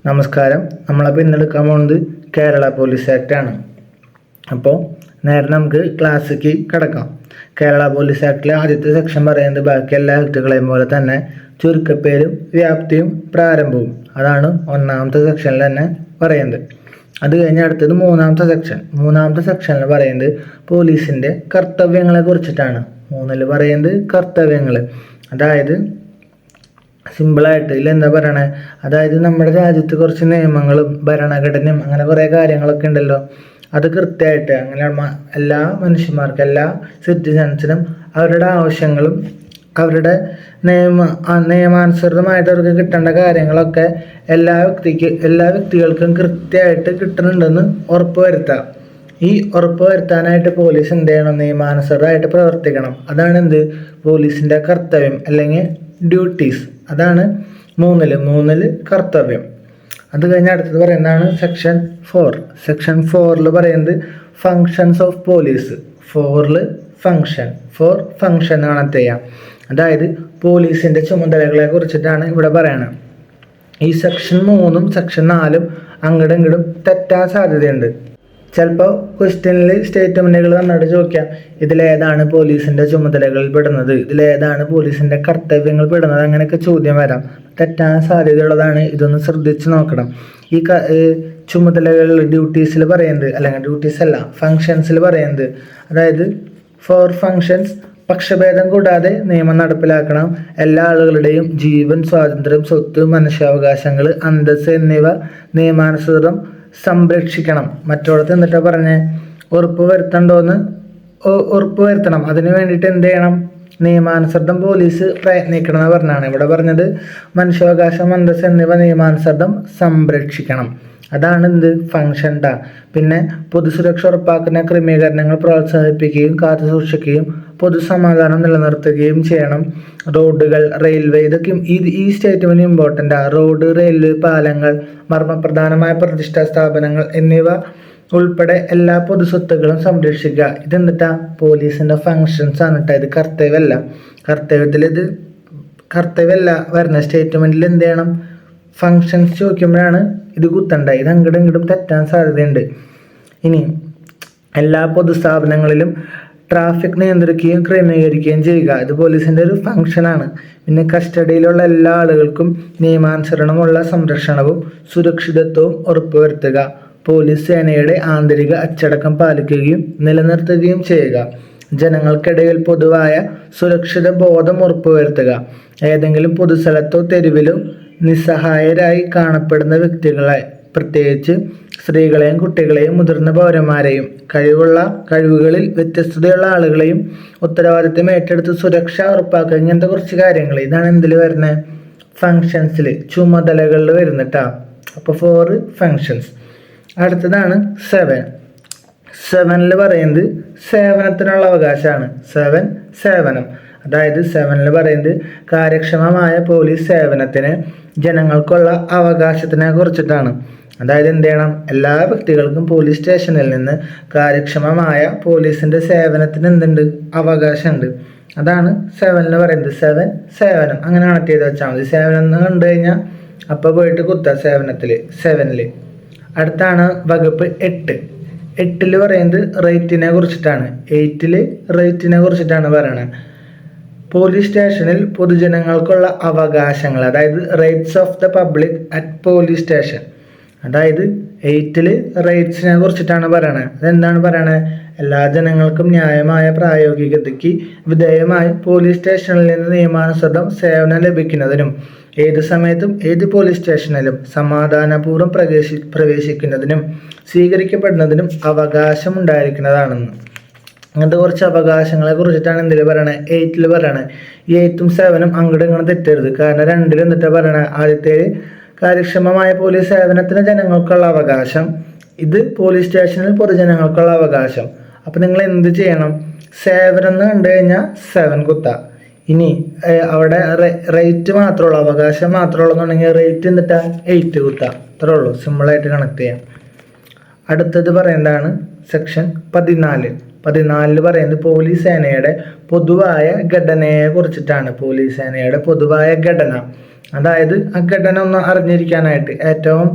നമസ്കാരം. നമ്മളപ്പോൾ ഇന്നെടുക്കാൻ പോകുന്നത് കേരള പോലീസ് ആക്ട് ആണ്. അപ്പോൾ നേരെ നമുക്ക് ക്ലാസ്സിലേക്ക് കിടക്കാം. കേരള പോലീസ് ആക്ടിലെ ആദ്യത്തെ സെക്ഷൻ പറയുന്നത് ബാക്കി എല്ലാ ആക്ടുകളെയും പോലെ തന്നെ ചുരുക്കപ്പേരും വ്യാപ്തിയും പ്രാരംഭവും. അതാണ് ഒന്നാമത്തെ സെക്ഷനിൽ തന്നെ പറയുന്നത്. അത് കഴിഞ്ഞ് അടുത്തത് മൂന്നാമത്തെ സെക്ഷനിൽ പറയുന്നത് പോലീസിൻ്റെ കർത്തവ്യങ്ങളെ കുറിച്ചിട്ടാണ്. 3 പറയുന്നത് കർത്തവ്യങ്ങൾ. അതായത് സിമ്പിളായിട്ട് ഇതിലെന്താ പറയണേ, അതായത് നമ്മുടെ രാജ്യത്ത് കുറച്ച് നിയമങ്ങളും ഭരണഘടനയും അങ്ങനെ കുറേ കാര്യങ്ങളൊക്കെ ഉണ്ടല്ലോ. അത് കൃത്യമായിട്ട് അങ്ങനെ എല്ലാ മനുഷ്യന്മാർക്കും എല്ലാ സിറ്റിസൺസിനും അവരുടെ ആവശ്യങ്ങളും അവരുടെ നിയമാനുസൃതമായിട്ട് അവർക്ക് കിട്ടേണ്ട കാര്യങ്ങളൊക്കെ എല്ലാ വ്യക്തികൾക്കും കൃത്യമായിട്ട് കിട്ടുന്നുണ്ടെന്ന് ഉറപ്പുവരുത്താം. ഈ ഉറപ്പ് വരുത്താനായിട്ട് പോലീസ് എന്ത് ചെയ്യണം? നിയമാനുസൃതമായിട്ട് പ്രവർത്തിക്കണം. അതാണ് എന്ത് പോലീസിൻ്റെ കർത്തവ്യം അല്ലെങ്കിൽ ഡ്യൂട്ടീസ്. അതാണ് 3 കർത്തവ്യം. അത് കഴിഞ്ഞ് അടുത്തത് പറയുന്നതാണ് സെക്ഷൻ 4. സെക്ഷൻ 4 പറയുന്നത് ഫങ്ഷൻസ് ഓഫ് പോലീസ്. 4 ഫങ്ഷൻ ആണ് ചെയ്യാം. അതായത് പോലീസിൻ്റെ ചുമതലകളെ കുറിച്ചിട്ടാണ് ഇവിടെ പറയുന്നത്. ഈ സെക്ഷൻ 3 സെക്ഷൻ 4 അങ്ങോട്ടും ഇങ്ങോട്ടും തെറ്റാൻ സാധ്യതയുണ്ട്. ചിലപ്പോൾ ക്വസ്റ്റ്യനിൽ സ്റ്റേറ്റ്മെൻറ്റുകൾ വന്നിട്ട് ചോദിക്കാം, ഇതിലേതാണ് പോലീസിൻ്റെ ചുമതലകളിൽ പെടുന്നത്, ഇതിലേതാണ് പോലീസിൻ്റെ കർത്തവ്യങ്ങൾ പെടുന്നത്, അങ്ങനെയൊക്കെ ചോദ്യം വരാം. തെറ്റാൻ സാധ്യതയുള്ളതാണ്. ഇതൊന്ന് ശ്രദ്ധിച്ച് നോക്കണം. ഈ ചുമതലകൾ ഡ്യൂട്ടീസിൽ പറയുന്നത്, അല്ലെങ്കിൽ ഡ്യൂട്ടീസ് അല്ല ഫങ്ഷൻസിൽ പറയുന്നത്, അതായത് 4 ഫങ്ഷൻസ് പക്ഷഭേദം കൂടാതെ നിയമം നടപ്പിലാക്കണം. എല്ലാ ആളുകളുടെയും ജീവൻ, സ്വാതന്ത്ര്യം, സ്വത്ത്, മനുഷ്യാവകാശങ്ങൾ, അന്തസ്സ് എന്നിവ നിയമാനുസൃതം സംരക്ഷിക്കണം. മറ്റോടത്ത് എന്നിട്ടാ പറഞ്ഞേ, ഉറപ്പ് വരുത്തണം. അതിന് വേണ്ടിയിട്ട് എന്ത് ചെയ്യണം? നിയമാനുസൃതം പോലീസ് പ്രയത്നിക്കണം എന്ന് പറഞ്ഞാണ്. ഇവിടെ പറഞ്ഞത് മനുഷ്യാവകാശം, അന്തസ്സ് എന്നിവ നിയമാനുസൃതം സംരക്ഷിക്കണം. അതാണ് എന്ത് ഫങ്ഷൻ. പിന്നെ പൊതുസുരക്ഷ ഉറപ്പാക്കുന്ന ക്രമീകരണങ്ങൾ പ്രോത്സാഹിപ്പിക്കുകയും കാത്തുസൂക്ഷിക്കുകയും പൊതുസമാധാനം നിലനിർത്തുകയും ചെയ്യണം. റോഡുകൾ, റെയിൽവേ, ഇതൊക്കെ ഈ സ്റ്റേറ്റ്മെന്റ് ഇമ്പോർട്ടൻ്റ്. റോഡ്, റെയിൽവേ, പാലങ്ങൾ, മർമ്മപ്രധാനമായ പ്രതിഷ്ഠാ സ്ഥാപനങ്ങൾ എന്നിവ ഉൾപ്പെടെ എല്ലാ പൊതുസ്വത്തുക്കളും സംരക്ഷിക്കുക. ഇതെന്നിട്ടാ പോലീസിൻ്റെ ഫങ്ഷൻസ് ആണ് കേട്ടോ. ഇത് കർത്തവ്യമല്ല വരുന്ന സ്റ്റേറ്റ്മെന്റിൽ എന്ത് ചെയ്യണം? ഫങ്ഷൻസ് ചോദിക്കുമ്പോഴാണ് ഇത് കുത്തണ്ട. ഇത് അങ്ങോട്ടും ഇങ്ങോട്ടും തെറ്റാൻ സാധ്യതയുണ്ട്. ഇനി എല്ലാ പൊതുസ്ഥാപനങ്ങളിലും ട്രാഫിക് നിയന്ത്രിക്കുകയും ക്രമീകരിക്കുകയും ചെയ്യുക. ഇത് പോലീസിൻ്റെ ഒരു ഫങ്ഷനാണ്. പിന്നെ കസ്റ്റഡിയിലുള്ള എല്ലാ ആളുകൾക്കും നിയമാനുസരണമുള്ള സംരക്ഷണവും സുരക്ഷിതത്വവും ഉറപ്പുവരുത്തുക. പോലീസ് സേനയുടെ ആന്തരിക അച്ചടക്കം പാലിക്കുകയും നിലനിർത്തുകയും ചെയ്യുക. ജനങ്ങൾക്കിടയിൽ പൊതുവായ സുരക്ഷിത ബോധം ഉറപ്പുവരുത്തുക. ഏതെങ്കിലും പൊതുസ്ഥലത്തോ തെരുവിലോ നിസ്സഹായരായി കാണപ്പെടുന്ന വ്യക്തികളെ, പ്രത്യേകിച്ച് സ്ത്രീകളെയും കുട്ടികളെയും മുതിർന്ന പൗരന്മാരെയും കഴിവുകളിൽ വ്യത്യസ്തതയുള്ള ആളുകളെയും ഉത്തരവാദിത്തം ഏറ്റെടുത്ത് സുരക്ഷ ഉറപ്പാക്കുക. ഇങ്ങനത്തെ കുറച്ച് കാര്യങ്ങൾ ഇതാണ് എന്തിൽ വരുന്നത്? ഫങ്ഷൻസിൽ, ചുമതലകളിൽ വരുന്നിട്ടാ. അപ്പോൾ 4 ഫങ്ഷൻസ്. അടുത്തതാണ് 7 പറയുന്നത് സേവനത്തിനുള്ള അവകാശമാണ്. സേവനം. അതായത് 7 പറയുന്നത് കാര്യക്ഷമമായ പോലീസ് സേവനത്തിന് ജനങ്ങൾക്കുള്ള അവകാശത്തിനെ കുറിച്ചിട്ടാണ്. അതായത് എന്ത് ചെയ്യണം? എല്ലാ വ്യക്തികൾക്കും പോലീസ് സ്റ്റേഷനിൽ നിന്ന് കാര്യക്ഷമമായ പോലീസിൻ്റെ സേവനത്തിന് എന്തുണ്ട്? അവകാശമുണ്ട്. അതാണ് 7 പറയുന്നത്. സേവനം അങ്ങനെ കണക്ട് ചെയ്ത് വെച്ചാൽ മതി. സേവനം എന്ന് കണ്ടു കഴിഞ്ഞാൽ അപ്പോൾ പോയിട്ട് കുത്താം സേവനിൽ. അടുത്താണ് വകുപ്പ് 8 പറയുന്നത് റൈറ്റിനെ കുറിച്ചിട്ടാണ്. 8 റൈറ്റിനെ കുറിച്ചിട്ടാണ് പറയണത്. പോലീസ് സ്റ്റേഷനിൽ പൊതുജനങ്ങൾക്കുള്ള അവകാശങ്ങൾ, അതായത് rights of the public at police station. അതായത് 8 റൈറ്റ്സിനെ കുറിച്ചിട്ടാണ് പറയണത്. അതെന്താണ് പറയണത്? എല്ലാ ജനങ്ങൾക്കും ന്യായമായ പ്രായോഗികതയ്ക്ക് വിധേയമായി പോലീസ് സ്റ്റേഷനിൽ നിന്ന് നിയമാനുസൃതം സേവനം ലഭിക്കുന്നതിനും ഏത് സമയത്തും ഏത് പോലീസ് സ്റ്റേഷനിലും സമാധാനപൂർവ്വം പ്രവേശിക്കുന്നതിനും സ്വീകരിക്കപ്പെടുന്നതിനും അവകാശം ഉണ്ടായിരിക്കുന്നതാണെന്ന്. അങ്ങനത്തെ കുറച്ച് അവകാശങ്ങളെ കുറിച്ചിട്ടാണ് എന്തിൽ പറയണത്? 8 പറയണത്. ഈ 8ഉം 7ഉം അങ്ങോട്ടും ഇങ്ങോട്ടും തെറ്റരുത്. കാരണം 2 എന്നിട്ട് പറയണത് ആദ്യത്തെ കാര്യക്ഷമമായ പോലീസ് സേവനത്തിന് ജനങ്ങൾക്കുള്ള അവകാശം, ഇത് പോലീസ് സ്റ്റേഷനിൽ പൊതുജനങ്ങൾക്കുള്ള അവകാശം. അപ്പം നിങ്ങൾ എന്ത് ചെയ്യണം? സേവനം എന്ന് കണ്ടു കഴിഞ്ഞാൽ 7 കുത്താം. ഇനി അവിടെ റേറ്റ് മാത്രമുള്ളൂ, അവകാശം മാത്രമുള്ളൂ എന്നുണ്ടെങ്കിൽ റേറ്റ് എന്നിട്ടാ 8 കുത്താം. അത്രേ ഉള്ളൂ. സിമ്പിളായിട്ട് കണക്ട് ചെയ്യാം. അടുത്തത് പറയുന്നതാണ് സെക്ഷൻ 14. 14 പറയുന്നത് പോലീസ് സേനയുടെ പൊതുവായ ഘടനയെ കുറിച്ചിട്ടാണ്. പോലീസ് സേനയുടെ പൊതുവായ ഘടന, അതായത് ആ ഘടന ഒന്ന് അറിഞ്ഞിരിക്കാനായിട്ട് ഏറ്റവും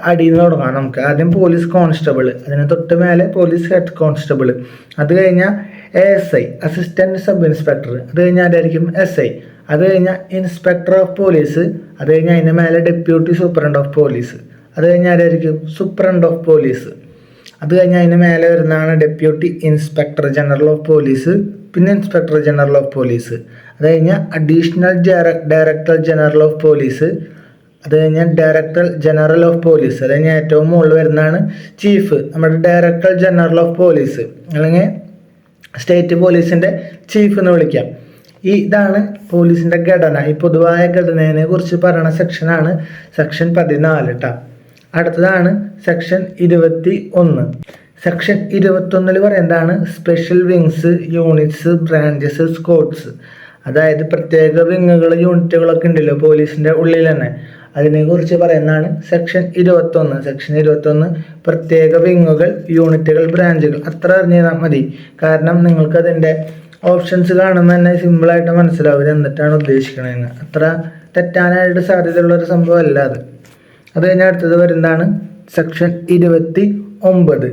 അടിയിൽ നിന്ന് തുടങ്ങാം നമുക്ക്. ആദ്യം പോലീസ് കോൺസ്റ്റബിൾ, അതിന് തൊട്ട് മേലെ പോലീസ് ഹെഡ് കോൺസ്റ്റബിൾ, അത് കഴിഞ്ഞാൽ ASI അസിസ്റ്റന്റ് സബ് ഇൻസ്പെക്ടർ, അത് കഴിഞ്ഞാൽ ആരായിരിക്കും SI, അത് കഴിഞ്ഞാൽ ഇൻസ്പെക്ടർ ഓഫ് പോലീസ്, അത് കഴിഞ്ഞാൽ അതിന് മേലെ ഡെപ്യൂട്ടി സൂപ്രണ്ട് ഓഫ് പോലീസ്, അത് കഴിഞ്ഞാൽ ആരായിരിക്കും സൂപ്രണ്ട് ഓഫ് പോലീസ്, അത് കഴിഞ്ഞാൽ അതിന് മേലെ വരുന്നതാണ് deputy inspector general of police, പിന്നെ ഇൻസ്പെക്ടർ ജനറൽ ഓഫ് പോലീസ്, അത് കഴിഞ്ഞാൽ additional director general of police, അത് കഴിഞ്ഞാൽ ഡയറക്ടർ ജനറൽ ഓഫ് പോലീസ്, അത് കഴിഞ്ഞാൽ ഏറ്റവും മുകളിൽ വരുന്നതാണ് ചീഫ്, നമ്മുടെ ഡയറക്ടർ ജനറൽ ഓഫ് പോലീസ്, അല്ലെങ്കിൽ സ്റ്റേറ്റ് പോലീസിൻ്റെ ചീഫ് എന്ന് വിളിക്കാം. ഇതാണ് പോലീസിൻ്റെ ഘടന. ഈ പൊതുവായ ഘടനയെ കുറിച്ച് പറയുന്ന സെക്ഷനാണ് സെക്ഷൻ 14 കേട്ടോ. അടുത്തതാണ് സെക്ഷൻ 21. സെക്ഷൻ 21 പറയുന്നതാണ് special wings, units, branches, squads. അതായത് പ്രത്യേക വിങ്ങുകൾ, യൂണിറ്റുകളൊക്കെ ഉണ്ടല്ലോ പോലീസിൻ്റെ ഉള്ളിൽ തന്നെ, അതിനെക്കുറിച്ച് പറയുന്നതാണ് സെക്ഷൻ 21. സെക്ഷൻ 21 പ്രത്യേക വിങ്ങുകൾ, യൂണിറ്റുകൾ, ബ്രാഞ്ചുകൾ അത്ര അറിഞ്ഞാൽ മതി. കാരണം നിങ്ങൾക്ക് അതിൻ്റെ ഓപ്ഷൻസ് കാണുമ്പോൾ തന്നെ സിമ്പിളായിട്ട് മനസ്സിലാവും ഇത് എന്നിട്ടാണ് ഉദ്ദേശിക്കണതെന്ന്. അത്ര തെറ്റാനായിട്ട് സാധ്യതയുള്ള ഒരു സംഭവം അല്ല അത്. അത് കഴിഞ്ഞാൽ അടുത്തത് വരുന്നതാണ് സെക്ഷൻ 29.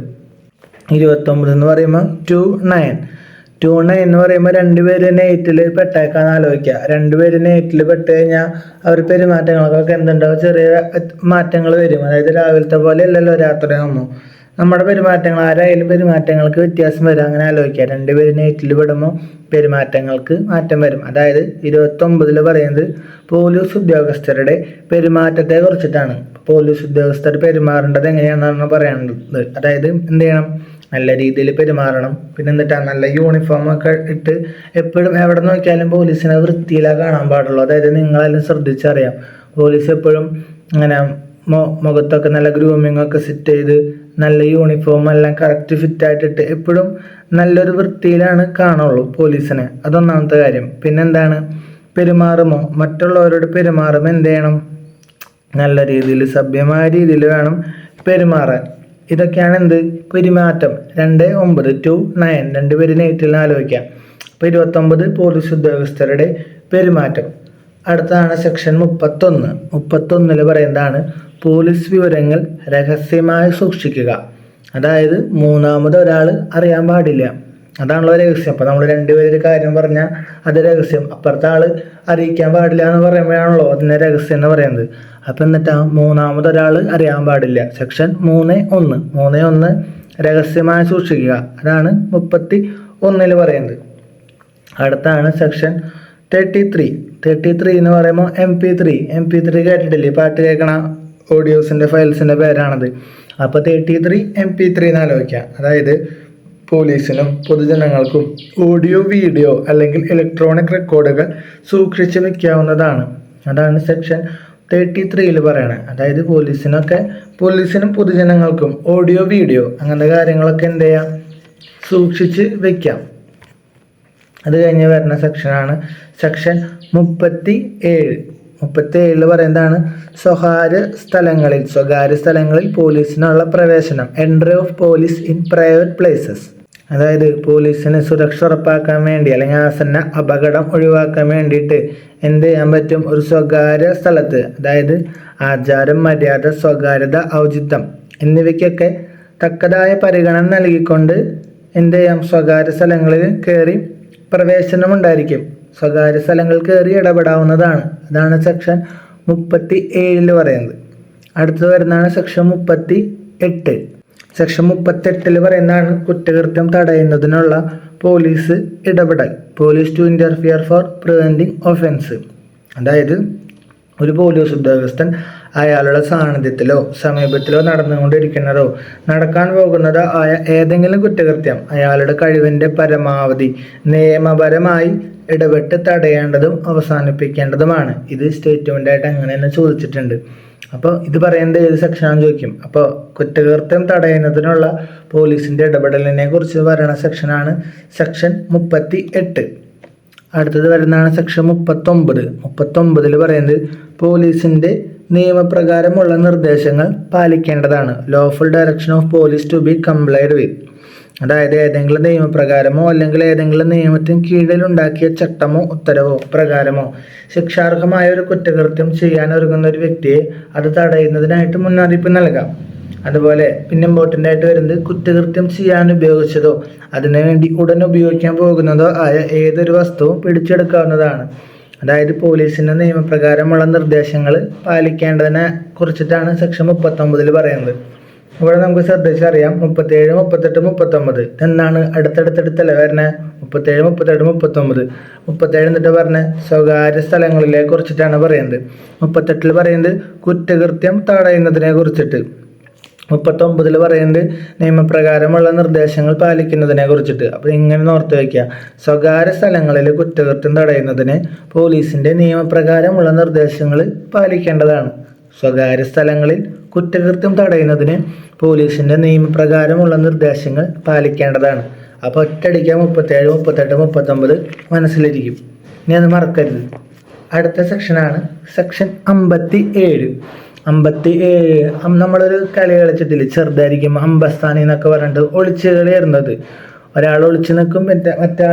29 എന്ന് പറയുമ്പോൾ 2-9 എന്ന് പറയുമ്പോൾ 2 പേര് നെയ്റ്റിൽ പെട്ടേക്കാന്ന് ആലോചിക്കുക. 2 പേര് നെയ്റ്റിൽ പെട്ട് കഴിഞ്ഞാൽ അവർ പെരുമാറ്റങ്ങൾക്കൊക്കെ എന്തുണ്ടാവും, ചെറിയ മാറ്റങ്ങൾ വരും. അതായത് രാവിലത്തെ പോലെ അല്ലല്ലോ രാത്രി ആകുമ്പോൾ നമ്മുടെ പെരുമാറ്റങ്ങൾ, ആരായാലും പെരുമാറ്റങ്ങൾക്ക് വ്യത്യാസം വരും. അങ്ങനെ ആലോചിക്കുക. 2 പേര് നെയ്റ്റിൽ പെടുമ്പോൾ പെരുമാറ്റങ്ങൾക്ക് മാറ്റം വരും. അതായത് 29 പറയുന്നത് പോലീസ് ഉദ്യോഗസ്ഥരുടെ പെരുമാറ്റത്തെ കുറിച്ചിട്ടാണ്. പോലീസ് ഉദ്യോഗസ്ഥർ പെരുമാറേണ്ടത് എങ്ങനെയാണെന്നാണ് പറയാനുള്ളത്. അതായത് എന്ത് ചെയ്യണം, നല്ല രീതിയിൽ പെരുമാറണം. പിന്നെ എന്നിട്ടാണ് നല്ല യൂണിഫോം ഒക്കെ ഇട്ട് എപ്പോഴും എവിടെ നോക്കിയാലും പോലീസിനെ വൃത്തിയിലാണ് കാണാൻ പാടുള്ളൂ. അതായത് നിങ്ങളെല്ലാം ശ്രദ്ധിച്ചറിയാം, പോലീസ് എപ്പോഴും ഇങ്ങനെ മുഖത്തൊക്കെ നല്ല ഗ്രൂമിങ് ഒക്കെ സെറ്റ് ചെയ്ത് നല്ല യൂണിഫോം എല്ലാം കറക്റ്റ് ഫിറ്റായിട്ടിട്ട് എപ്പോഴും നല്ലൊരു വൃത്തിയിലാണ് കാണുള്ളൂ പോലീസിനെ. അതൊന്നാമത്തെ കാര്യം. പിന്നെന്താണ്, പെരുമാറുമോ, മറ്റുള്ളവരോട് പെരുമാറുമ്പോൾ എന്ത് ചെയ്യണം, നല്ല രീതിയിൽ സഭ്യമായ രീതിയിൽ വേണം പെരുമാറാൻ. ഇതൊക്കെയാണ് എന്ത്, പെരുമാറ്റം. 2-9 2 പേര് നെയ്റ്റിൽ ആലോചിക്കാം. അപ്പോൾ 29 പോലീസ് ഉദ്യോഗസ്ഥരുടെ പെരുമാറ്റം. അടുത്തതാണ് സെക്ഷൻ 31 പറയുന്നതാണ് പോലീസ് വിവരങ്ങൾ രഹസ്യമായി സൂക്ഷിക്കുക. അതായത് മൂന്നാമത് ഒരാൾ അറിയാൻ പാടില്ല, അതാണല്ലോ രഹസ്യം. അപ്പോൾ നമ്മൾ 2 പേര് കാര്യം പറഞ്ഞാൽ അത് രഹസ്യം, അപ്പുറത്തെ ആൾ അറിയിക്കാൻ പാടില്ല എന്ന് പറയുമ്പോഴാണല്ലോ അതിനെ രഹസ്യം എന്ന് പറയുന്നത്. അപ്പം എന്നിട്ട് മൂന്നാമത് ഒരാൾ അറിയാൻ പാടില്ല. സെക്ഷൻ 3-1 രഹസ്യമായി സൂക്ഷിക്കുക. അതാണ് 31 പറയുന്നത്. അടുത്താണ് സെക്ഷൻ 33 എന്ന് പറയുമ്പോൾ MP3 കേട്ടിട്ടില്ലേ, പാട്ട് കേൾക്കണ ഓഡിയോസിൻ്റെ ഫയൽസിൻ്റെ പേരാണത്. അപ്പോൾ 33 MP3 എന്ന് ആലോചിക്കുക. അതായത് പോലീസിനും പൊതുജനങ്ങൾക്കും ഓഡിയോ, വീഡിയോ അല്ലെങ്കിൽ ഇലക്ട്രോണിക് റെക്കോർഡുകൾ സൂക്ഷിച്ച് വയ്ക്കാവുന്നതാണ്. അതാണ് സെക്ഷൻ 33 പറയണത്. അതായത് പോലീസിനും പൊതുജനങ്ങൾക്കും ഓഡിയോ, വീഡിയോ അങ്ങനത്തെ കാര്യങ്ങളൊക്കെ എന്ത് ചെയ്യാം, സൂക്ഷിച്ച് വയ്ക്കാം. അത് കഴിഞ്ഞ് വരുന്ന സെക്ഷനാണ് സെക്ഷൻ 37 പറയുന്നതാണ് സ്വകാര്യ സ്ഥലങ്ങളിൽ പോലീസിനുള്ള പ്രവേശനം, entry of police in private places. അതായത് പോലീസിന് സുരക്ഷ ഉറപ്പാക്കാൻ വേണ്ടി അല്ലെങ്കിൽ ആസന്ന അപകടം ഒഴിവാക്കാൻ വേണ്ടിയിട്ട് എന്ത് ചെയ്യാൻ പറ്റും, ഒരു സ്വകാര്യ സ്ഥലത്ത്, അതായത് ആചാരം, മര്യാദ, സ്വകാര്യത, ഔചിത്യം എന്നിവയ്ക്കൊക്കെ തക്കതായ പരിഗണന നൽകിക്കൊണ്ട് എന്ത് ചെയ്യാം, സ്വകാര്യ സ്ഥലങ്ങളിൽ കയറി പ്രവേശനമുണ്ടായിരിക്കും. സ്വകാര്യ സ്ഥലങ്ങൾ കയറി ഇടപെടാവുന്നതാണ്. അതാണ് സെക്ഷൻ 37 പറയുന്നത്. അടുത്തത് വരുന്നതാണ് സെക്ഷൻ 38. സെക്ഷൻ 38 പറയുന്നതാണ് കുറ്റകൃത്യം തടയുന്നതിനുള്ള പോലീസ് ഇടപെടൽ, police to interfere for preventing offence. അതായത് ഒരു പോലീസ് ഉദ്യോഗസ്ഥൻ അയാളുടെ സാന്നിധ്യത്തിലോ സമീപത്തിലോ നടന്നുകൊണ്ടിരിക്കുന്നതോ നടക്കാൻ പോകുന്നതോ ആയ ഏതെങ്കിലും കുറ്റകൃത്യം അയാളുടെ കഴിവിൻ്റെ പരമാവധി നിയമപരമായി ഇടപെട്ട് തടയേണ്ടതും അവസാനിപ്പിക്കേണ്ടതുമാണ്. ഇത് സ്റ്റേറ്റ്മെൻ്റായിട്ട് അങ്ങനെ തന്നെ ചോദിച്ചിട്ടുണ്ട്. അപ്പോൾ ഇത് പറയുന്നത് ഏത് സെക്ഷനാണെന്ന് ചോദിക്കും. അപ്പോൾ കുറ്റകൃത്യം തടയുന്നതിനുള്ള പോലീസിൻ്റെ ഇടപെടലിനെ കുറിച്ച് പറയുന്ന സെക്ഷനാണ് സെക്ഷൻ 38. അടുത്തത് വരുന്നതാണ് സെക്ഷൻ 39 പറയുന്നത് പോലീസിൻ്റെ നിയമപ്രകാരമുള്ള നിർദ്ദേശങ്ങൾ പാലിക്കേണ്ടതാണ്, lawful direction of police to be complied with. അതായത് ഏതെങ്കിലും നിയമപ്രകാരമോ അല്ലെങ്കിൽ ഏതെങ്കിലും നിയമത്തിന് കീഴിലുണ്ടാക്കിയ ചട്ടമോ ഉത്തരവോ പ്രകാരമോ ശിക്ഷാർഹമായ ഒരു കുറ്റകൃത്യം ചെയ്യാൻ ഒരുങ്ങുന്ന ഒരു വ്യക്തിയെ അത് തടയുന്നതിനായിട്ട് മുന്നറിയിപ്പ് നൽകാം. അതുപോലെ പിന്നെ ഇമ്പോർട്ടൻ്റ് ആയിട്ട് വരുന്നത് കുറ്റകൃത്യം ചെയ്യാൻ ഉപയോഗിച്ചതോ അതിനുവേണ്ടി ഉടൻ ഉപയോഗിക്കാൻ പോകുന്നതോ ആയ ഏതൊരു വസ്തുവും പിടിച്ചെടുക്കാവുന്നതാണ്. അതായത് പോലീസിൻ്റെ നിയമപ്രകാരമുള്ള നിർദ്ദേശങ്ങൾ പാലിക്കേണ്ടതിനെ കുറിച്ചിട്ടാണ് സെക്ഷൻ 39 പറയുന്നത്. ഇവിടെ നമുക്ക് ശ്രദ്ധിച്ചറിയാം 37, 38, 39 എന്നാണ് അടുത്തടുത്തടുത്തല്ലേ വരണേ. 37, 38, 39. 37 എന്നിട്ട് പറഞ്ഞ സ്വകാര്യ സ്ഥലങ്ങളിലെ കുറിച്ചിട്ടാണ് പറയുന്നത്. 38 പറയുന്നത് കുറ്റകൃത്യം തടയുന്നതിനെ കുറിച്ചിട്ട്. 39 പറയുന്നത് നിയമപ്രകാരമുള്ള നിർദ്ദേശങ്ങൾ പാലിക്കുന്നതിനെ കുറിച്ചിട്ട്. അപ്പോൾ ഇങ്ങനെ ഓർത്ത് വയ്ക്കുക, സ്വകാര്യ സ്ഥലങ്ങളിൽ കുറ്റകൃത്യം തടയുന്നതിന് പോലീസിൻ്റെ നിയമപ്രകാരമുള്ള നിർദ്ദേശങ്ങൾ പാലിക്കേണ്ടതാണ്. സ്വകാര്യ സ്ഥലങ്ങളിൽ കുറ്റകൃത്യം തടയുന്നതിന് പോലീസിൻ്റെ നിയമപ്രകാരമുള്ള നിർദ്ദേശങ്ങൾ പാലിക്കേണ്ടതാണ്. അപ്പോൾ ഒറ്റയടിക്കാൻ 37, 38, 39 മനസ്സിലിരിക്കും. ഇനി അത് മറക്കരുത്. അടുത്ത സെക്ഷനാണ് സെക്ഷൻ 57. 57 നമ്മളൊരു കളി കളിച്ചിട്ടില്ല, ചെറുതായിരിക്കും അമ്പസ്ഥാനി എന്നൊക്കെ പറഞ്ഞിട്ട് ഒളിച്ച് കളി വരുന്നത്. ഒരാൾ ഒളിച്ച് നിൽക്കും, മറ്റേ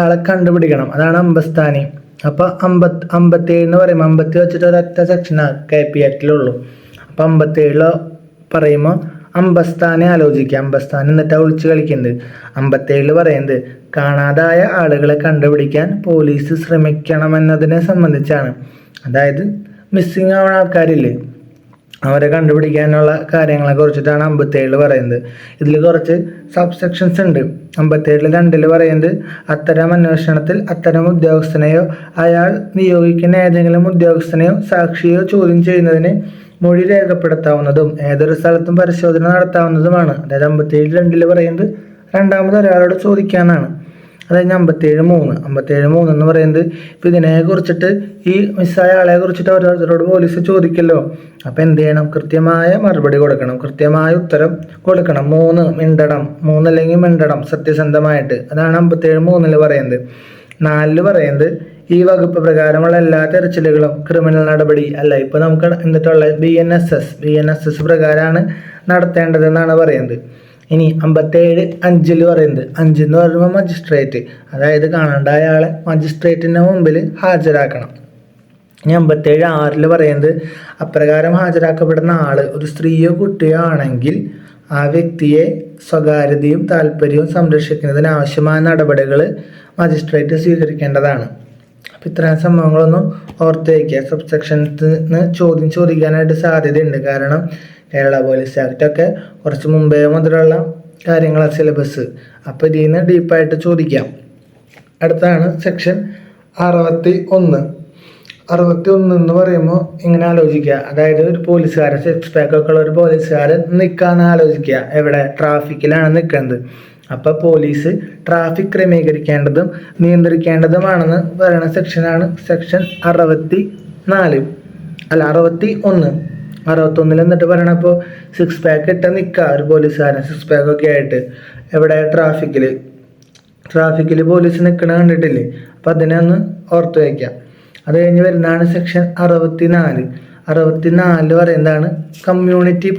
ആളെ കണ്ടുപിടിക്കണം, അതാണ് അമ്പസ്ഥാനി. അപ്പോൾ 57 എന്ന് പറയുമ്പോൾ 50 വെച്ചിട്ട് ഒരൊറ്റ സെക്ഷനാണ് KP ആക്ടിലുള്ളൂ. അപ്പോൾ 57 പറയുമ്പോൾ അമ്പസ്ഥാനെ ആലോചിക്കുക. അമ്പസ്ഥാനം എന്നിട്ട് ഒളിച്ച് കളിക്കുന്നത്. 57 പറയുന്നത് കാണാതായ ആളുകളെ കണ്ടുപിടിക്കാൻ പോലീസ് ശ്രമിക്കണമെന്നതിനെ സംബന്ധിച്ചാണ്. അതായത് മിസ്സിങ് ആവുന്ന ആൾക്കാരില്ലേ, അവരെ കണ്ടുപിടിക്കാനുള്ള കാര്യങ്ങളെ കുറിച്ചിട്ടാണ് 57 പറയുന്നത്. ഇതിൽ കുറച്ച് സബ്സെക്ഷൻസ് ഉണ്ട്. 57 2 പറയുന്നത് അത്തരം അന്വേഷണത്തിൽ അത്തരം ഉദ്യോഗസ്ഥനെയോ അയാൾ നിയോഗിക്കുന്ന ഏതെങ്കിലും ഉദ്യോഗസ്ഥനെയോ സാക്ഷിയോ ചോദ്യം ചെയ്യുന്നതിന് മൊഴി രേഖപ്പെടുത്താവുന്നതും ഏതൊരു സ്ഥലത്തും പരിശോധന നടത്താവുന്നതുമാണ്. അതായത് 57 2 പറയുന്നത് രണ്ടാമത് ഒരാളോട് ചോദിക്കാനാണ്. അതായത് 57 3 എന്ന് പറയുന്നത് ഇപ്പം ഇതിനെ കുറിച്ചിട്ട് ഈ മിസ്സായ ആളെ കുറിച്ചിട്ട് ഓരോരുത്തരോട് പോലീസ് ചോദിക്കല്ലോ. അപ്പം എന്ത് ചെയ്യണം? കൃത്യമായ മറുപടി കൊടുക്കണം, കൃത്യമായ ഉത്തരം കൊടുക്കണം. 3 മിണ്ടണം, 3 അല്ലെങ്കിൽ മിണ്ടണം സത്യസന്ധമായിട്ട്. അതാണ് 57 3 പറയുന്നത്. 4 പറയുന്നത് ഈ വകുപ്പ് പ്രകാരമുള്ള എല്ലാ തെരച്ചിലുകളും ക്രിമിനൽ നടപടി അല്ല, ഇപ്പം നമുക്ക് എന്നിട്ടുള്ള BNSS പ്രകാരമാണ് നടത്തേണ്ടതെന്നാണ് പറയുന്നത്. ഇനി 57 5 പറയുന്നത്, 5 എന്ന് പറയുമ്പോൾ മജിസ്ട്രേറ്റ്, അതായത് കാണാണ്ടായ ആളെ മജിസ്ട്രേറ്റിൻ്റെ മുമ്പിൽ ഹാജരാക്കണം. ഇനി 57 6 പറയുന്നത് അപ്രകാരം ഹാജരാക്കപ്പെടുന്ന ആൾ ഒരു സ്ത്രീയോ കുട്ടിയോ ആണെങ്കിൽ ആ വ്യക്തിയെ സ്വകാര്യതയും താല്പര്യവും സംരക്ഷിക്കുന്നതിന് ആവശ്യമായ നടപടികൾ മജിസ്ട്രേറ്റ് സ്വീകരിക്കേണ്ടതാണ്. അപ്പം ഇത്തരം സംഭവങ്ങളൊന്നും ഓർത്ത് വയ്ക്കുക. സബ്സെക്ഷൻസിന് ചോദിക്കാനായിട്ട് സാധ്യതയുണ്ട്. കാരണം കേരള പോലീസ് ആക്റ്റൊക്കെ കുറച്ച് മുമ്പേ മുതലുള്ള കാര്യങ്ങളാണ് സിലബസ്. അപ്പോൾ ഇതിൽ നിന്ന് ഡീപ്പായിട്ട് ചോദിക്കാം. അടുത്താണ് സെക്ഷൻ 61. 61 എന്ന് പറയുമ്പോൾ ഇങ്ങനെ ആലോചിക്കുക, അതായത് ഒരു പോലീസുകാരൻ 6 പാക്ക് ഒക്കെ ഉള്ള ഒരു പോലീസുകാരൻ നിൽക്കാന്ന് ആലോചിക്കുക. എവിടെ? ട്രാഫിക്കിലാണ് നിൽക്കുന്നത്. അപ്പോൾ പോലീസ് ട്രാഫിക് ക്രമീകരിക്കേണ്ടതും നിയന്ത്രിക്കേണ്ടതുമാണെന്ന് പറയുന്ന സെക്ഷനാണ് സെക്ഷൻ 61. 61 എന്നിട്ട് പറയണപ്പോൾ 6 പാക്ക് ഇട്ട് നിൽക്കുക ഒരു പോലീസുകാരൻ 6 പാക്ക് ഒക്കെ ആയിട്ട്. എവിടെ? ട്രാഫിക്കിൽ പോലീസ് നിൽക്കണ കണ്ടിട്ടില്ലേ? അപ്പം അതിനെ ഒന്ന് ഓർത്ത് വയ്ക്കാം. അത് കഴിഞ്ഞ് വരുന്നതാണ് സെക്ഷൻ 64 പറയുന്നതാണ് കമ്മ്യൂണിറ്റി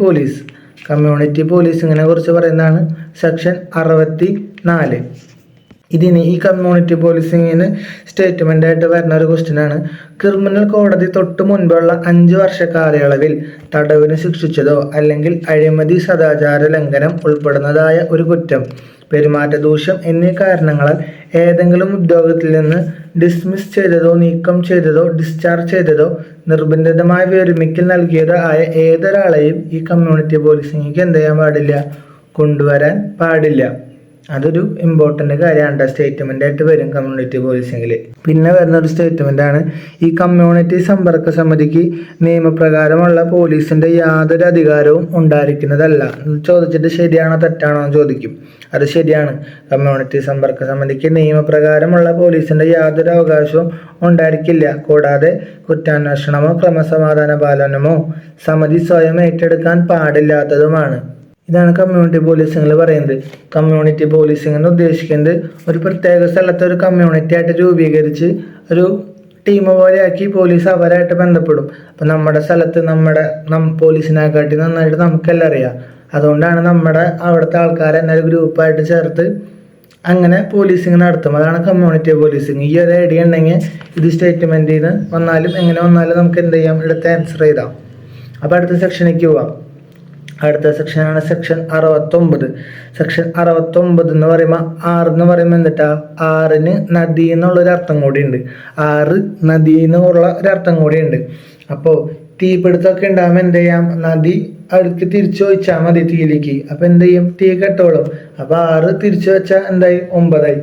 പോലീസിങ്ങിനെ കുറിച്ച് പറയുന്നതാണ് സെക്ഷൻ 64. ഇതിന് ഈ കമ്മ്യൂണിറ്റി പോലീസിങ്ങിന് സ്റ്റേറ്റ്മെൻ്റ് ആയിട്ട് വരുന്ന ഒരു ക്വസ്റ്റ്യനാണ്. ക്രിമിനൽ കോടതി തൊട്ട് മുൻപുള്ള 5 വർഷ കാലയളവിൽ തടവിന് ശിക്ഷിച്ചതോ അല്ലെങ്കിൽ അഴിമതി, സദാചാര ലംഘനം ഉൾപ്പെടുന്നതായ ഒരു കുറ്റം, പെരുമാറ്റദൂഷ്യം എന്നീ കാരണങ്ങളാൽ ഏതെങ്കിലും ഉദ്യോഗത്തിൽ നിന്ന് ഡിസ്മിസ് ചെയ്തതോ നീക്കം ചെയ്തതോ ഡിസ്ചാർജ് ചെയ്തതോ നിർബന്ധിതമായ വിരമിക്കൽ നൽകിയതോ ആയ ഏതൊരാളെയും ഈ കമ്മ്യൂണിറ്റി പോലീസിംഗിലേക്ക് എന്ത് ചെയ്യാൻ പാടില്ല? കൊണ്ടുവരാൻ പാടില്ല. അതൊരു ഇമ്പോർട്ടൻ്റ് കാര്യമാണ്. സ്റ്റേറ്റ്മെൻ്റ് ആയിട്ട് വരും കമ്മ്യൂണിറ്റി പോലീസിംഗിൽ. പിന്നെ വരുന്ന ഒരു സ്റ്റേറ്റ്മെൻ്റാണ് ഈ കമ്മ്യൂണിറ്റി സമ്പർക്ക സമിതിക്ക് നിയമപ്രകാരമുള്ള പോലീസിൻ്റെ യാതൊരു അധികാരവും ഉണ്ടായിരിക്കുന്നതല്ല. ചോദിച്ചിട്ട് ശരിയാണോ തെറ്റാണോ എന്ന് ചോദിക്കും. അത് ശരിയാണ്. കമ്മ്യൂണിറ്റി സമ്പർക്ക സമിതിക്ക് നിയമപ്രകാരമുള്ള പോലീസിൻ്റെ യാതൊരു അവകാശവും ഉണ്ടായിരിക്കില്ല. കൂടാതെ കുറ്റാന്വേഷണമോ ക്രമസമാധാന പാലനമോ സമിതി സ്വയം ഏറ്റെടുക്കാൻ പാടില്ലാത്തതുമാണ്. ഇതാണ് കമ്മ്യൂണിറ്റി പോലീസിംഗിൽ പറയുന്നത്. കമ്മ്യൂണിറ്റി പോലീസിംഗ് എന്ന് ഉദ്ദേശിക്കുന്നത് ഒരു പ്രത്യേക സ്ഥലത്ത് ഒരു കമ്മ്യൂണിറ്റി ആയിട്ട് രൂപീകരിച്ച് ഒരു ടീം പോലെയാക്കി പോലീസ് അവരായിട്ട് ബന്ധപ്പെടും. അപ്പം നമ്മുടെ സ്ഥലത്ത് പോലീസിനെക്കാട്ടി നന്നായിട്ട് നമുക്കെല്ലാം അറിയാം. അതുകൊണ്ടാണ് നമ്മുടെ അവിടുത്തെ ആൾക്കാരെ തന്നെ ഒരു ഗ്രൂപ്പായിട്ട് ചേർത്ത് അങ്ങനെ പോലീസിങ് നടത്തും. അതാണ് കമ്മ്യൂണിറ്റി പോലീസിങ്. ഈ ഒരു ഐഡിയ ഉണ്ടെങ്കിൽ ഇത് സ്റ്റേറ്റ്മെൻറ്റിൽ നിന്ന് വന്നാലും എങ്ങനെ വന്നാലും നമുക്ക് എന്ത് ചെയ്യാം, എടുത്ത് ആൻസർ ചെയ്താം. അപ്പോൾ അടുത്ത സെക്ഷനിലേക്ക് പോവാം. അടുത്ത സെക്ഷനാണ് സെക്ഷൻ 69. സെക്ഷൻ 69 എന്ന് പറയുമ്പോൾ 6 എന്ന് പറയുമ്പോൾ എന്നിട്ടാ, 6-ന് നദി എന്നുള്ളൊരു അർത്ഥം കൂടിയുണ്ട്. 6 നദി എന്നുള്ള ഒരർത്ഥം കൂടിയുണ്ട്. അപ്പോൾ തീപിടുത്തമൊക്കെ ഉണ്ടാകുമ്പോൾ എന്ത് ചെയ്യാം, നദി അടുക്ക് തിരിച്ചു വെച്ചാൽ മതി തീയിലേക്ക്. അപ്പോൾ എന്ത് ചെയ്യും, തീ കെട്ടോളും. അപ്പോൾ 6 തിരിച്ചു വെച്ചാൽ എന്തായി, 9ആയി.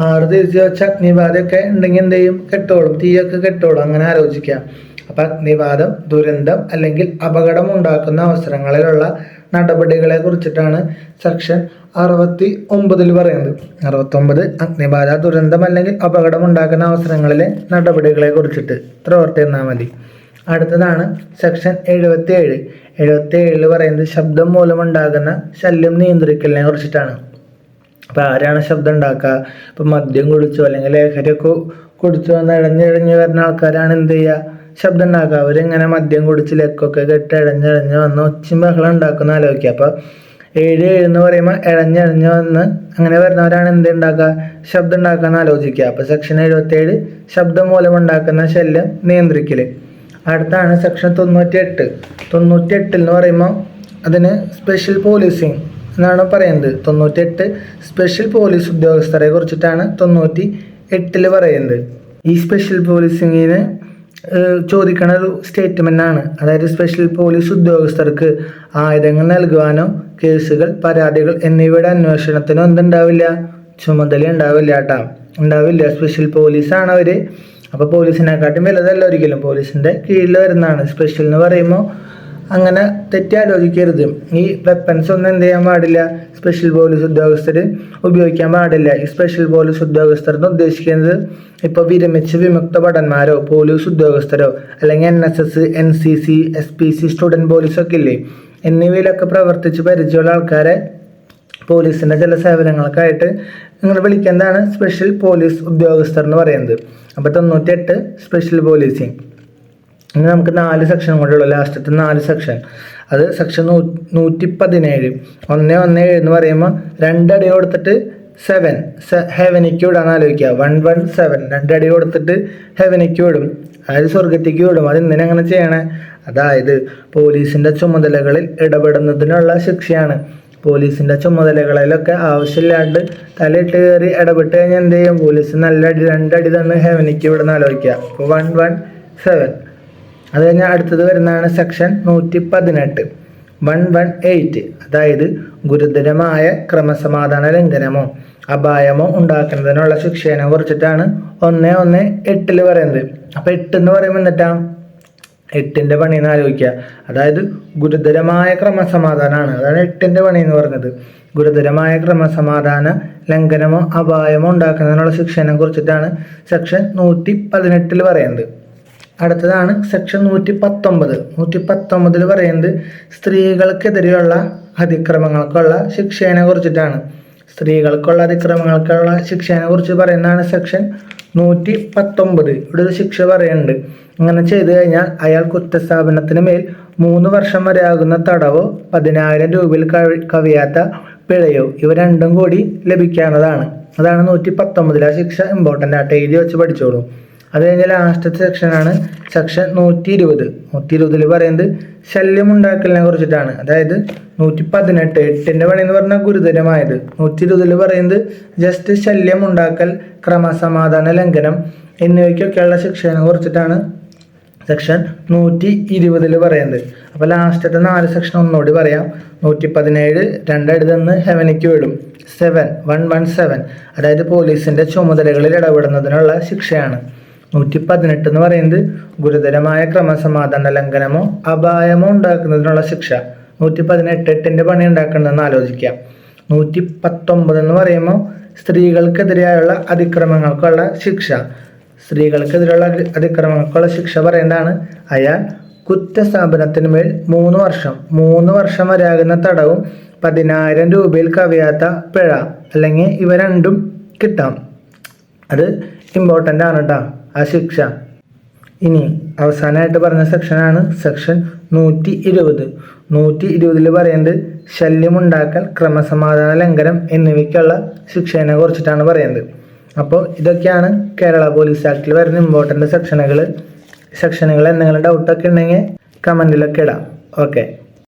6 തിരിച്ചു വെച്ചാൽ അഗ്നിബാധയൊക്കെ ഉണ്ടെങ്കിൽ എന്ത് ചെയ്യും, കെട്ടോളും, തീയൊക്കെ കെട്ടോളും. അങ്ങനെ ആലോചിക്കാം. അപ്പം അഗ്നിബാധം, ദുരന്തം അല്ലെങ്കിൽ അപകടം ഉണ്ടാക്കുന്ന അവസരങ്ങളിലുള്ള നടപടികളെ കുറിച്ചിട്ടാണ് സെക്ഷൻ 69 പറയുന്നത്. 69 അഗ്നിബാധ, ദുരന്തം അല്ലെങ്കിൽ അപകടം ഉണ്ടാക്കുന്ന അവസരങ്ങളിലെ നടപടികളെ കുറിച്ചിട്ട് ഇത്ര ഓർത്തിരുന്നാൽ മതി. അടുത്തതാണ് സെക്ഷൻ 77. 77 പറയുന്നത് ശബ്ദം മൂലമുണ്ടാകുന്ന ശല്യം നിയന്ത്രിക്കലിനെ കുറിച്ചിട്ടാണ്. അപ്പോൾ ആരാണ് ശബ്ദം ഉണ്ടാക്കുക? ഇപ്പം മദ്യം കുടിച്ചോ അല്ലെങ്കിൽ ലഹരിയൊക്കെ കുടിച്ചു വന്ന് ഇഴഞ്ഞിഴഞ്ഞ് വരുന്ന ആൾക്കാരാണ് എന്ത് ചെയ്യുക, ശബ്ദം ഉണ്ടാക്കുക. അവരിങ്ങനെ മദ്യം കുടിച്ച് ലെക്കൊക്കെ കെട്ട് ഇഴഞ്ഞിഴഞ്ഞ് വന്ന് ഒച്ചയും ബഹളം ഉണ്ടാക്കുന്ന ആലോചിക്കുക. അപ്പോൾ 7 എന്ന് പറയുമ്പോൾ ഇഴഞ്ഞിഴഞ്ഞ് വന്ന് അങ്ങനെ വരുന്നവരാണ് എന്ത് ഉണ്ടാക്കുക, ശബ്ദം ഉണ്ടാക്കാന്ന് ആലോചിക്കുക. അപ്പോൾ സെക്ഷൻ 77 ശബ്ദം മൂലമുണ്ടാക്കുന്ന ശല്യം നിയന്ത്രിക്കൽ. അടുത്താണ് സെക്ഷൻ 98. 98 എന്ന് പറയുമ്പോൾ അതിന് സ്പെഷ്യൽ പോലീസിങ് എന്നാണ് പറയുന്നത്. 98 സ്പെഷ്യൽ പോലീസ് ഉദ്യോഗസ്ഥരെ കുറിച്ചിട്ടാണ് 98 പറയുന്നത്. ഈ സ്പെഷ്യൽ പോലീസിങ്ങിന് ചോദിക്കണ ഒരു സ്റ്റേറ്റ്മെൻ്റ് ആണ്. അതായത് സ്പെഷ്യൽ പോലീസ് ഉദ്യോഗസ്ഥർക്ക് ആയുധങ്ങൾ നൽകുവാനോ കേസുകൾ, പരാതികൾ എന്നിവയുടെ അന്വേഷണത്തിനോ എന്തുണ്ടാവില്ല, ചുമതല ഉണ്ടാവില്ല കേട്ടോ, ഉണ്ടാവില്ല. സ്പെഷ്യൽ പോലീസാണ് അവർ. അപ്പോൾ പോലീസിനെക്കാട്ടും വലുതല്ല ഒരിക്കലും, പോലീസിൻ്റെ കീഴിൽ വരുന്നതാണ്. സ്പെഷ്യൽ എന്ന് പറയുമ്പോൾ അങ്ങനെ തെറ്റി ആലോചിക്കരുത്. ഈ വെപ്പൻസ് ഒന്നും എന്ത് ചെയ്യാൻ പാടില്ല, സ്പെഷ്യൽ പോലീസ് ഉദ്യോഗസ്ഥർ ഉപയോഗിക്കാൻ പാടില്ല. ഈ സ്പെഷ്യൽ പോലീസ് ഉദ്യോഗസ്ഥർ എന്ന് ഉദ്ദേശിക്കുന്നത് ഇപ്പോൾ വിരമിച്ച് വിമുക്ത ഭടന്മാരോ പോലീസ് ഉദ്യോഗസ്ഥരോ അല്ലെങ്കിൽ NSS, NCC, SPC, സ്റ്റുഡൻറ് പോലീസൊക്കെ ഇല്ലേ, എന്നിവയിലൊക്കെ പ്രവർത്തിച്ച് പരിചയമുള്ള ആൾക്കാരെ പോലീസിൻ്റെ ചില സേവനങ്ങൾക്കായിട്ട് നിങ്ങൾ വിളിക്കുന്നതാണ് സ്പെഷ്യൽ പോലീസ് ഉദ്യോഗസ്ഥർ എന്ന് പറയുന്നത്. അപ്പോൾ 98 സ്പെഷ്യൽ പോലീസിങ്. ഇനി നമുക്ക് 4 സെക്ഷൻ കൊണ്ടുള്ളൂ, ലാസ്റ്റത്തെ 4 സെക്ഷൻ. അത് സെക്ഷൻ 117. 117 എന്ന് പറയുമ്പോൾ 2 അടി കൊടുത്തിട്ട് 7 ഹെവനിക്ക് വിടാന്ന് ആലോചിക്കുക. 117 2 അടി കൊടുത്തിട്ട് ഹെവനിക്ക് വിടും, അതായത് സ്വർഗത്തേക്ക് വിടും. അത് എന്തിനാ അങ്ങനെ ചെയ്യണേ? അതായത് പോലീസിൻ്റെ ചുമതലകളിൽ ഇടപെടുന്നതിനുള്ള ശിക്ഷയാണ്. പോലീസിൻ്റെ ചുമതലകളിലൊക്കെ ആവശ്യമില്ലാണ്ട് തലയിട്ട് കയറി ഇടപെട്ട് കഴിഞ്ഞാൽ എന്ത് ചെയ്യും, പോലീസ് നല്ല അടി 2 അടി തന്നെ ഹെവനിക്ക് വിടുന്ന ആലോചിക്കുക. അപ്പോൾ 117. അത് കഴിഞ്ഞാൽ അടുത്തത് വരുന്നതാണ് സെക്ഷൻ 118. 118 അതായത് ഗുരുതരമായ ക്രമസമാധാന ലംഘനമോ അപായമോ ഉണ്ടാക്കുന്നതിനുള്ള ശിക്ഷയെ കുറിച്ചിട്ടാണ് 118 പറയുന്നത്. അപ്പോൾ 8 എന്ന് പറയുമ്പോൾ എന്നിട്ടാ 8ൻ്റെ പണി എന്ന് ആലോചിക്കുക. അതായത് ഗുരുതരമായ ക്രമസമാധാനമാണ്, അതാണ് 8ൻ്റെ പണി എന്ന് പറഞ്ഞത്. ഗുരുതരമായ ക്രമസമാധാന ലംഘനമോ അപായമോ ഉണ്ടാക്കുന്നതിനുള്ള ശിക്ഷയെ കുറിച്ചിട്ടാണ് സെക്ഷൻ 118 പറയുന്നത്. അടുത്തതാണ് സെക്ഷൻ 119. 119 പറയുന്നത് സ്ത്രീകൾക്കെതിരെയുള്ള അതിക്രമങ്ങൾക്കുള്ള ശിക്ഷയെ കുറിച്ചിട്ടാണ്. സ്ത്രീകൾക്കുള്ള അതിക്രമങ്ങൾക്കുള്ള ശിക്ഷയെ കുറിച്ച് പറയുന്നതാണ് സെക്ഷൻ 119. ഇവിടെ ഒരു ശിക്ഷ പറയുന്നുണ്ട്. അങ്ങനെ ചെയ്തു കഴിഞ്ഞാൽ അയാൾ കുറ്റസ്ഥാപനത്തിന് മേൽ 3 വർഷം വരെ ആകുന്ന തടവോ 10,000 രൂപയിൽ കവിയാത്ത പിഴയോ ഇവ രണ്ടും കൂടി ലഭിക്കാവുന്നതാണ്. അതാണ് 119. ആ ശിക്ഷ ഇമ്പോർട്ടൻ്റ് ആയിട്ട് എഴുതി വെച്ച് പഠിച്ചോളൂ. അത് കഴിഞ്ഞാൽ ലാസ്റ്റത്തെ സെക്ഷനാണ് സെക്ഷൻ 120. 120 പറയുന്നത് ശല്യം ഉണ്ടാക്കലിനെ കുറിച്ചിട്ടാണ്. അതായത് 118 8ൻ്റെ പണി എന്ന് പറഞ്ഞാൽ ഗുരുതരമായത്. 120 പറയുന്നത് ജസ്റ്റ് ശല്യം ഉണ്ടാക്കൽ, ക്രമസമാധാന ലംഘനം എന്നിവയ്ക്കൊക്കെയുള്ള ശിക്ഷയെ കുറിച്ചിട്ടാണ് സെക്ഷൻ 120 പറയുന്നത്. അപ്പോൾ ലാസ്റ്റത്തെ 4 സെക്ഷൻ ഒന്നുകൂടി പറയാം. 117 2 അടി തന്ന് ഹെവനിക്ക് വിടും. 117 അതായത് പോലീസിൻ്റെ ചുമതലകളിൽ ഇടപെടുന്നതിനുള്ള ശിക്ഷയാണ്. 118 എന്ന് പറയുന്നത് ഗുരുതരമായ ക്രമസമാധാന ലംഘനമോ അപായമോ ഉണ്ടാക്കുന്നതിനുള്ള ശിക്ഷ. 118 8ൻ്റെ പണി ഉണ്ടാക്കുന്നതെന്ന് ആലോചിക്കാം. 119 എന്ന് പറയുമ്പോൾ സ്ത്രീകൾക്കെതിരെയുള്ള അതിക്രമങ്ങൾക്കുള്ള ശിക്ഷ. സ്ത്രീകൾക്കെതിരെയുള്ള അതിക്രമങ്ങൾക്കുള്ള ശിക്ഷ പറയുന്നതാണ് അയാൾ കുറ്റസ്ഥാപനത്തിന് മേൽ 3 വർഷം വരെയാകുന്ന തടവും 10,000 രൂപയിൽ കവിയാത്ത പിഴ അല്ലെങ്കിൽ ഇവ രണ്ടും കിട്ടാം. അത് ഇമ്പോർട്ടൻ്റ് ആണ് കേട്ടോ ആ ശിക്ഷ. ഇനി അവസാനമായിട്ട് പറഞ്ഞ സെക്ഷനാണ് സെക്ഷൻ 120. 120 പറയുന്നത് ശല്യമുണ്ടാക്കൽ, ക്രമസമാധാന ലംഘനം എന്നിവയ്ക്കുള്ള ശിക്ഷേനെ കുറിച്ചിട്ടാണ് പറയുന്നത്. അപ്പോൾ ഇതൊക്കെയാണ് കേരള പോലീസ് ആക്ടിൽ വരുന്ന ഇമ്പോർട്ടൻ്റ് സെക്ഷനുകൾ. എന്തെങ്കിലും ഡൗട്ടൊക്കെ ഉണ്ടെങ്കിൽ കമൻറ്റിലൊക്കെ ഇടാം. ഓക്കെ.